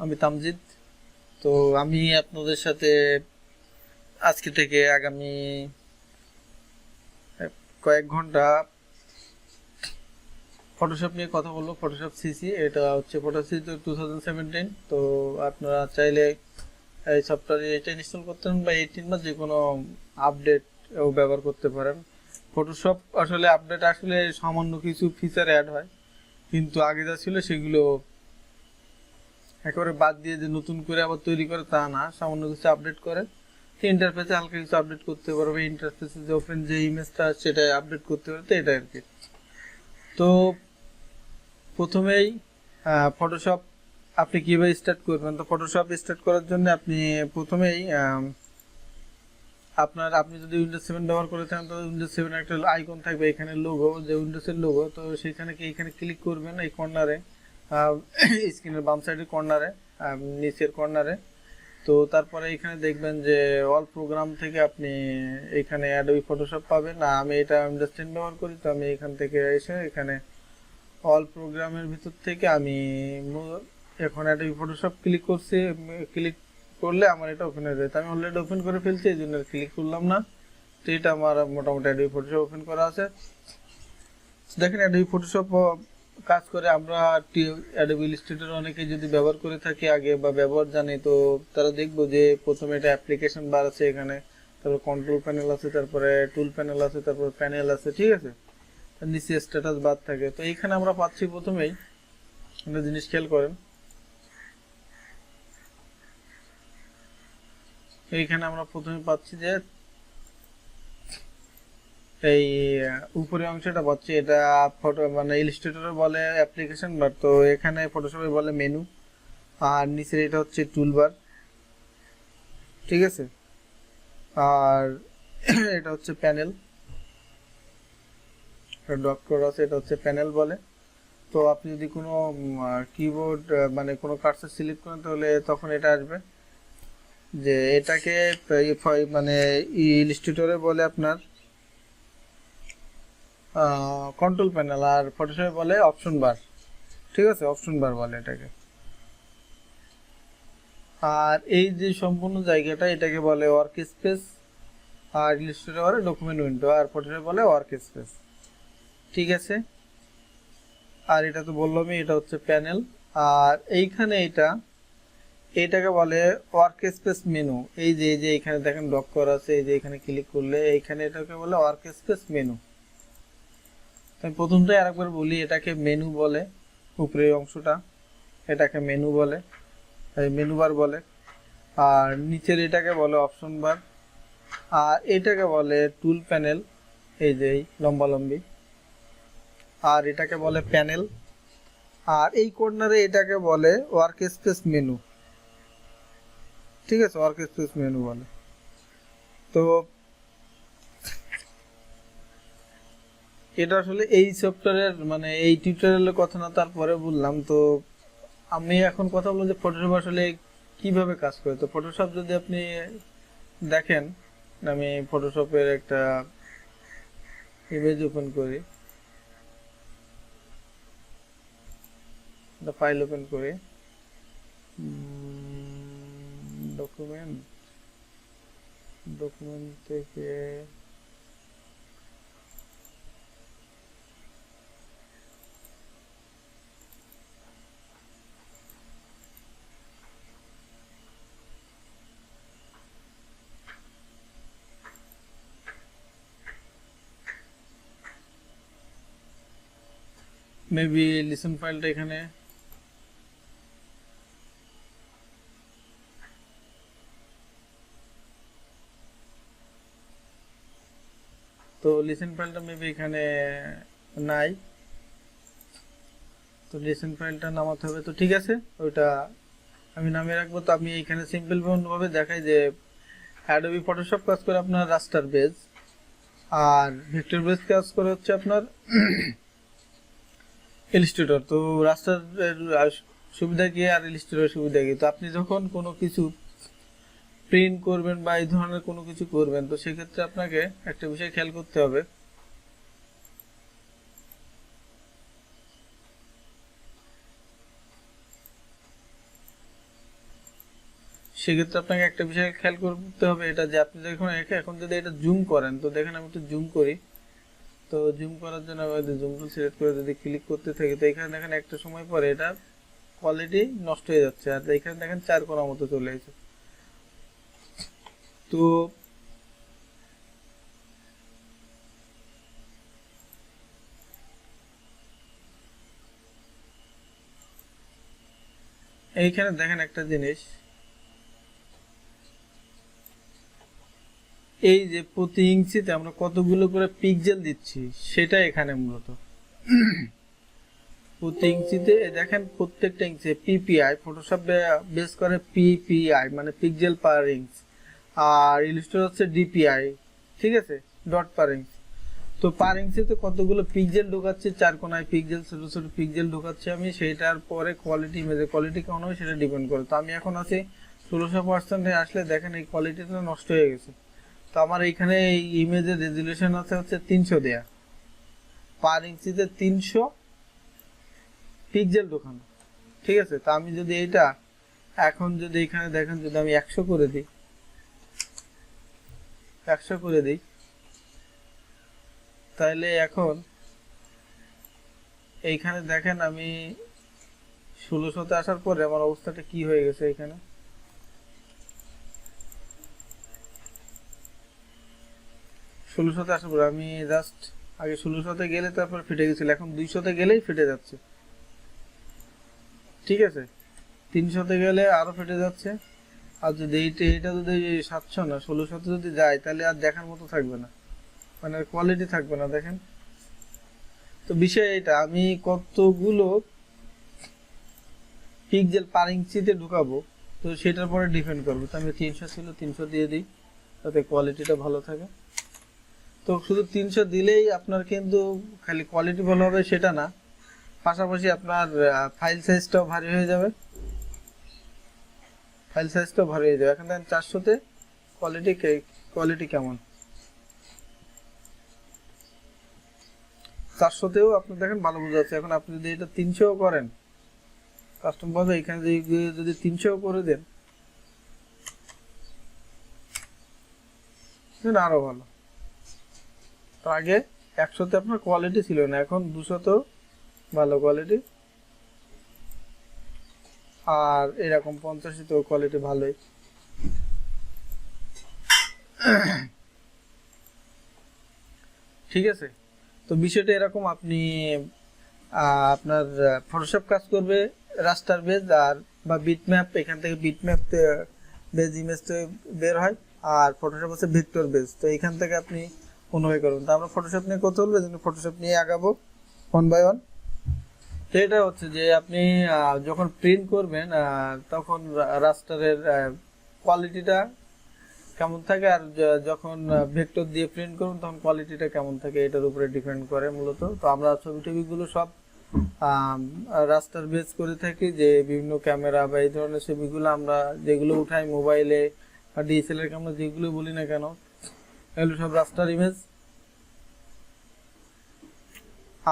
আমি তামজিদ। তো আমি আপনাদের সাথে আজকে থেকে আগামী কয়েক ঘন্টা ফটোশপ নিয়ে কথা বলবো। ফটোশপ সিসি, এটা হচ্ছে ফটোশপ সিসি 2017। তো আপনারা চাইলে এই সফটওয়্যার এটা ইনস্টল করতে পারেন বা 18 বা যে কোনো আপডেট ব্যবহার করতে পারেন। ফটোশপ আসলে আপডেট আসলে সামান্য কিছু ফিচার অ্যাড হয়, কিন্তু আগে যা ছিল সেগুলো একেবারে বাদ দিয়ে যে নতুন করে আবার তৈরি করে তা না, সামান্য কিছু আপডেট করে। ইন্টারফেসে হালকা কিছু আপডেট করতে পারবে, ইন্টারফেসে যে ওপেন যে ইমেজটা সেটা আপডেট করতে পারবে, এটা আর কি। তো প্রথমেই ফটোশপ আপনি কীভাবে স্টার্ট করবেন। তো ফটোশপ স্টার্ট করার জন্য আপনি প্রথমেই আপনি যদি উইন্ডোজ 7 ব্যবহার করে থাকেন তো উইন্ডোজ 7 একটা আইকন থাকবে, এখানে লোগো, যে উইন্ডোজের লোগো, তো সেখানে এখানে ক্লিক করবেন এই কর্নারে, স্ক্রিনের বাম সাইডের কর্নারে, নিচের কর্নারে। তো তারপরে এখানে দেখবেন যে অল প্রোগ্রাম থেকে আপনি এখানে অ্যাডোবি ফটোশপ পাবেন। আমি এটা উইন্ডোজ 10 ব্যবহার করি, তো আমি এখান থেকে এসে এখানে অল প্রোগ্রামের ভিতর থেকে আমি এখন অ্যাডোবি ফটোশপ ক্লিক করছি। ক্লিক করলে আমার এটা ওপেন হয়ে যায়। তো আমি অলরেডি ওপেন করে ফেলছি, এই জন্য ক্লিক করলাম না। তো এটা আমার মোটামুটি অ্যাডোবি ফটোশপ ওপেন করা আছে। দেখেন অ্যাডোবি ফটোশপ কাজ করে। আমরা অ্যাডোবি ইলাস্ট্রেটর অনেকে যদি ব্যবহার করে থাকি আগে বা ব্যবহার জানি, তো তারা দেখবো যে প্রথমে এটা অ্যাপ্লিকেশন বার আছে এখানে, তারপর কন্ট্রোল প্যানেল আছে, তারপরে টুল প্যানেল আছে, তারপর প্যানেল আছে, ঠিক আছে, নিচে স্ট্যাটাস বার থাকে। তো এইখানে আমরা পাচ্ছি প্রথমেই একটা জিনিস খেয়াল করেন, এইখানে আমরা প্রথমে পাচ্ছি যে এই উপরে অংশটা পাচ্ছি, এটা ফটো মানে ইলাস্ট্রেটরে বলে অ্যাপ্লিকেশন বার, তো এখানে ফটোশপে বলে মেনু। আর নিচের এটা হচ্ছে টুলবার, ঠিক আছে। আর এটা হচ্ছে প্যানেল, ডক্টর আছে, এটা হচ্ছে প্যানেল বলে। তো আপনি যদি কোনো কিবোর্ড মানে কোনো কার্সার সিলেক্ট করেন তাহলে তখন এটা আসবে, যে এটাকে মানে ইলাস্ট্রেটরে বলে আপনার কন্ট্রোল প্যানেল, আর ফটোশপে বলে অপশন বার, ঠিক আছে, অপশন বার বলে এটাকে। আর এই যে সম্পূর্ণ জায়গাটা এটাকে বলে ওয়ার্ক স্পেস, আর ইলাস্ট্রেটরে বলে ডকুমেন্ট উইন্ডো, আর ফটোশপে বলে ওয়ার্ক স্পেস, ঠিক আছে। আর এটা তো বললামই, এটা হচ্ছে প্যানেল। আর এইখানে এইটাকে বলে ওয়ার্ক স্পেস মেনু। এই যে এখানে দেখেন ডক করা আছে, এই যে এখানে ক্লিক করলে এইখানে এটাকে বলে ওয়ার্ক স্পেস মেনু। আমি প্রথমটাই আরেকবার বলি, এটাকে মেনু বলে, উপরের অংশটা এটাকে মেনু বলে, মেনু বার বলে। আর নিচের এটাকে বলে অপশন বার, আর এটাকে বলে টুল প্যানেল, এই যে লম্বালম্বি, আর এটাকে বলে প্যানেল। আর এই কর্নারে এটাকে বলে ওয়ার্ক স্পেস মেনু, ঠিক আছে, ওয়ার্ক স্পেস মেনু বলে। তো এটা আসলে এই সফটওয়্যারের মানে এই টিউটোরিয়ালের কথা না, তারপরে বললাম। তো আমি এখন কথা বলবো যে ফটোশপ আসলে কিভাবে কাজ করে। তো ফটোশপ যদি আপনি দেখেন, আমি ফটোশপের একটা ইমেজ ওপেন করি, একটা ফাইল ওপেন করি, ডকুমেন্ট থেকে মেবি লিসন ফাইলটা এখানে, তো লিসেন ফাইলটা মেবি এখানে নাই, তো লিসেন ফাইলটা নামাতে হবে। তো ঠিক আছে, ওইটা আমি নামিয়ে রাখবো। তো আমি এখানে সিম্পল ভাবে দেখাই যে অ্যাডোবি ফটোশপ কাজ করে আপনার রাস্টার বেজ, আর ভেক্টর বেজ কাজ করে হচ্ছে আপনার ইলাস্ট্রেটর। তো রাস্টার সুবিধা কি আর ইলাস্ট্রেটর সুবিধা কি, তো আপনি যখন কোনো কিছু প্রিন্ট করবেন বা এই ধরনের কোনো কিছু করবেন, তো সেক্ষেত্রে আপনাকে একটা বিষয় খেয়াল করতে হবে, সেক্ষেত্রে আপনাকে একটা বিষয় খেয়াল করতে হবে, এটা যে আপনি যখন এখন যদি এটা জুম করেন, তো দেখেন আমি একটু জুম করি। তো জুম করার জন্য জুম টুল সিলেক্ট করে যদি ক্লিক করতে থাকি, তো এখানে দেখেন একটা সময় পরে এটা কোয়ালিটি নষ্ট হয়ে যাচ্ছে, আর এখানে দেখেন 4 কোণা মতো চলে এসেছে। তো এইখানে দেখেন একটা জিনিস, এই যে প্রতি ইঞ্চিতে আমরা কতগুলো করে পিক্সেল দিচ্ছি সেটা এখানে মূলত প্রতি ইঞ্চিতে দেখেন প্রত্যেকটা ইঞ্চি পিপিআই, ফটোশপ বেস করে পিপিআই মানে পিক্সেল পার ইঞ্চ, আর ইলাস্ট্রেটর হচ্ছে ডিপিআই, ঠিক আছে, ডট পার ইঞ্চ। তো পার ইঞ্চিতে কতগুলো পিক্সেল ঢোকাচ্ছে, 4 কোণায় পিক্সেল, ছোট ছোট পিক্সেল ঢোকাচ্ছে আমি, সেইটার পরে কোয়ালিটি, ইমেজের কোয়ালিটি কেমন হবে সেটা ডিপেন্ড করে। তো আমি এখন আছি 1600% আসলে দেখেন এই কোয়ালিটিটা নষ্ট হয়ে গেছে। তো আমার এইখানে এই ইমেজের রেজুলেশন আছে হচ্ছে 300 দেয়া, পার ইঞ্চিতে 300 পিক্সেল ঢোকানো, ঠিক আছে। তো আমি যদি এইটা এখন যদি এখানে দেখেন যদি আমি 100 করে দিই, 100 করে দিই, তাহলে এখন এইখানে দেখেন আমি 1600-তে আসার পরে আমার অবস্থাটা কি হয়ে গেছে। এখানে 1600-তে আসার পরে আমি জাস্ট আগে 1600-তে গেলে তারপর ফেটে গেছিল, এখন 200-তে গেলেই ফেটে যাচ্ছে, ঠিক আছে। 300-তে গেলে আরো ফেটে যাচ্ছে, আর যদি এইটা যদি 700 না 1600-তে যদি যায় তাহলে আর দেখার মতো থাকবে না, মানে কোয়ালিটি থাকবে না, দেখেন। তো বিষয় এটা আমি কতগুলো পিক্সেল পার ইঞ্চিতে ঢুকাবো তো সেটার পরে ডিপেন্ড করবে। তো আমি 300 ছিল 300 দিয়ে দিই যাতে কোয়ালিটিটা ভালো থাকে। তো শুধু 300 দিলেই আপনার কিন্তু খালি কোয়ালিটি ভালো হবে সেটা না, পাশাপাশি আপনার ফাইল সাইজটাও ভারী হয়ে যাবে, ফাইল সাইজটাও ভারী হয়ে যাবে। এখন দেখেন 400-তে কোয়ালিটি কেমন, 400-তেও আপনি দেখেন ভালো বোঝা যাচ্ছে। এখন আপনি যদি এটা 300 করেন, কাস্টম পাবে এখানে যদি 300 করে দেন আরো ভালো। তো আগে 100-তে আপনার কোয়ালিটি ছিল না, এখন 200-তেও ভালো কোয়ালিটি, আর এরকম 50-তেও কোয়ালিটি ভালোই। ঠিক আছে, তো বিষয়টা এরকম, আপনি আপনার ফটোশপ কাজ করবে রাস্টার বেজ আর বা বিটম্যাপ, এখান থেকে বিটম্যাপ বেজ ইমেজ বের হয়, আর ফটোশপ হচ্ছে ভেক্টর বেজ। তো এখান থেকে আপনি অনুভব করুন। তো আমরা ফটোশপ নিয়ে কথা বলবো, ফটোশপ নিয়ে আগাবো 1 বাই 1। তো এটা হচ্ছে যে আপনি যখন প্রিন্ট করবেন তখন রাস্টারের কোয়ালিটিটা কেমন থাকে, আর যখন ভেক্টর দিয়ে প্রিন্ট করুন তখন কোয়ালিটিটা কেমন থাকে, এটার উপরে ডিপেন্ড করে মূলত। তো আমরা ছবি টবিগুলো সব রাস্টার বেস করে থাকি, যে বিভিন্ন ক্যামেরা বা এই ধরনের ছবিগুলো আমরা যেগুলো উঠাই মোবাইলে বা ডিএসএলআর ক্যামেরা যেগুলো বলি না কেন, এগুলো সব রাস্টার ইমেজ।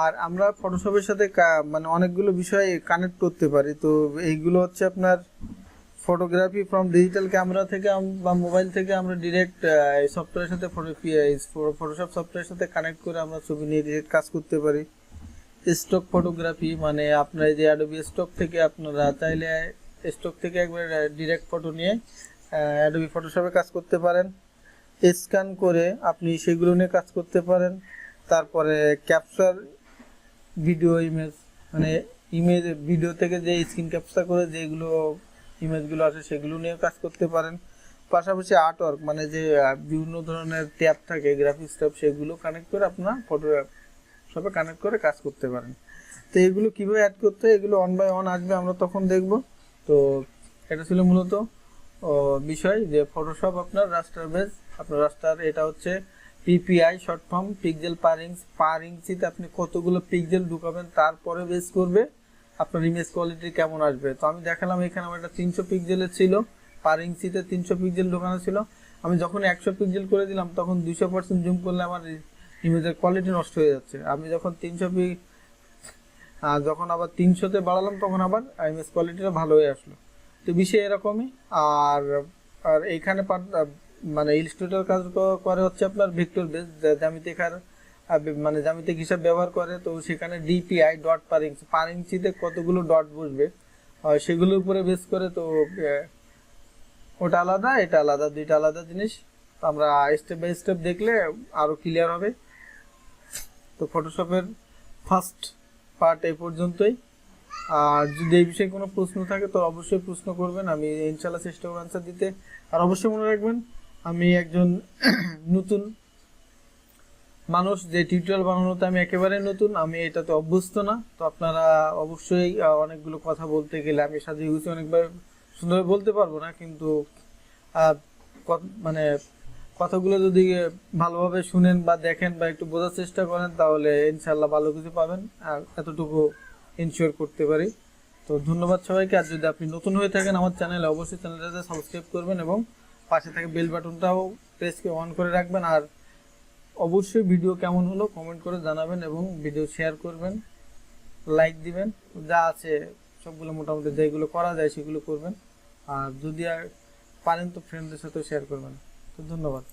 আর আমরা ফটোশপের সাথে মানে অনেকগুলো বিষয় কানেক্ট করতে পারি। তো এইগুলো হচ্ছে আপনার ফটোগ্রাফি ফ্রম ডিজিটাল ক্যামেরা থেকে বা মোবাইল থেকে আমরা ডিরেক্ট সফটওয়্যারের সাথে ফটোশপ সফটওয়্যারের সাথে কানেক্ট করে আমরা ছবি নিয়ে ডিরেক্ট কাজ করতে পারি। স্টক ফটোগ্রাফি মানে আপনার যে অ্যাডোবি স্টক থেকে আপনারা চাইলে স্টক থেকে একবার ডিরেক্ট ফটো নিয়ে অ্যাডোবি ফটোশপে কাজ করতে পারেন, স্ক্যান করে আপনি সেগুলো নিয়ে কাজ করতে পারেন। তারপরে ক্যাপচার ভিডিও ইমেজ মানে ইমেজ ভিডিও থেকে যে স্ক্রিন ক্যাপচার করে যেগুলো ইমেজগুলো আছে সেগুলো নিয়ে কাজ করতে পারেন। পাশাপাশি আর্টওয়ার্ক মানে যে বিভিন্ন ধরনের ট্যাব থাকে গ্রাফিক্স ট্যাব, সেগুলো কানেক্ট করে আপনার ফটোশপে কানেক্ট করে কাজ করতে পারেন। তো এগুলো কীভাবে অ্যাড করতে হয় এগুলো 1 বাই 1 আসবে, আমরা তখন দেখব। তো এটা ছিল মূলত বিষয় যে ফটোশপ আপনার রাস্টার বেস, আপনার রাস্টার এটা হচ্ছে পিপিআই শর্ট ফর্ম, পিক্সেল পার ইঞ্চিতে আপনি কতগুলো পিক্সেল ঢুকাবেন তারপরে বেস করবে আপনার ইমেজ কোয়ালিটি কেমন আসবে। তো আমি দেখালাম এখানে আমার একটা 300 পিক্সেলের ছিল, পার ইঞ্চিতে 300 পিক্সেল ঢোকানো ছিল। আমি যখন 100 পিক্সেল করে দিলাম তখন 200% জুম করলে আমার ইমেজের কোয়ালিটি নষ্ট হয়ে যাচ্ছে। আমি যখন যখন আবার 300-তে বাড়ালাম তখন আবার ইমেজ কোয়ালিটিটা ভালো হয়ে আসলো। তো বিষয় এরকমই। আর আর এইখানে মানে ইলাস্ট্রেটর কাজ করে হচ্ছে আপনার ভেক্টর বেস, জ্যামিতিক আর মানে জ্যামিতিক হিসাব ব্যবহার করে। তো সেখানে ডিপিআই ডট পার ইঞ্চিতে কতগুলো ডট বসবে সেগুলোর উপরে বেস করে। তো ওটা আলাদা, এটা আলাদা, দুইটা আলাদা জিনিস। তো আমরা স্টেপ বাই স্টেপ দেখলে আরো ক্লিয়ার হবে। তো ফটোশপের ফার্স্ট পার্ট এই পর্যন্তই। আর যদি এই বিষয়ে কোনো প্রশ্ন থাকে তো অবশ্যই প্রশ্ন করবেন, আমি ইনশাল্লাহ চেষ্টা করব আনসার দিতে। আর অবশ্যই মনে রাখবেন আমি একজন নতুন মানুষ, যে টিউটোরিয়াল বানানোতে আমি একেবারে নতুন, আমি এটাতে অভ্যস্ত না। তো আপনারা অবশ্যই অনেকগুলো কথা বলতে গেলে আমি সাজিয়ে গুছিয়ে অনেকবার সুন্দরভাবে বলতে পারবো না, কিন্তু মানে কথাগুলো যদি ভালোভাবে শুনেন বা দেখেন বা একটু বোঝার চেষ্টা করেন তাহলে ইনশাল্লাহ ভালো কিছু পাবেন, আর এতটুকু ইনশিওর করতে পারি। তো ধন্যবাদ সবাইকে। আর যদি আপনি নতুন হয়ে থাকেন আমার চ্যানেলে, অবশ্যই চ্যানেলটাতে সাবস্ক্রাইব করবেন এবং পাশে থাকা বেল বাটনটাও প্রেসকে অন করে রাখবেন। আর অবশ্যই ভিডিও কেমন হলো কমেন্ট করে জানাবেন এবং ভিডিও শেয়ার করবেন, লাইক দিবেন, যা আছে সবগুলো মোটামুটি যেগুলো করা যায় সেগুলো করবেন। আর যদি পারেন তো ফ্রেন্ডদের সাথেও শেয়ার করবেন। তো ধন্যবাদ।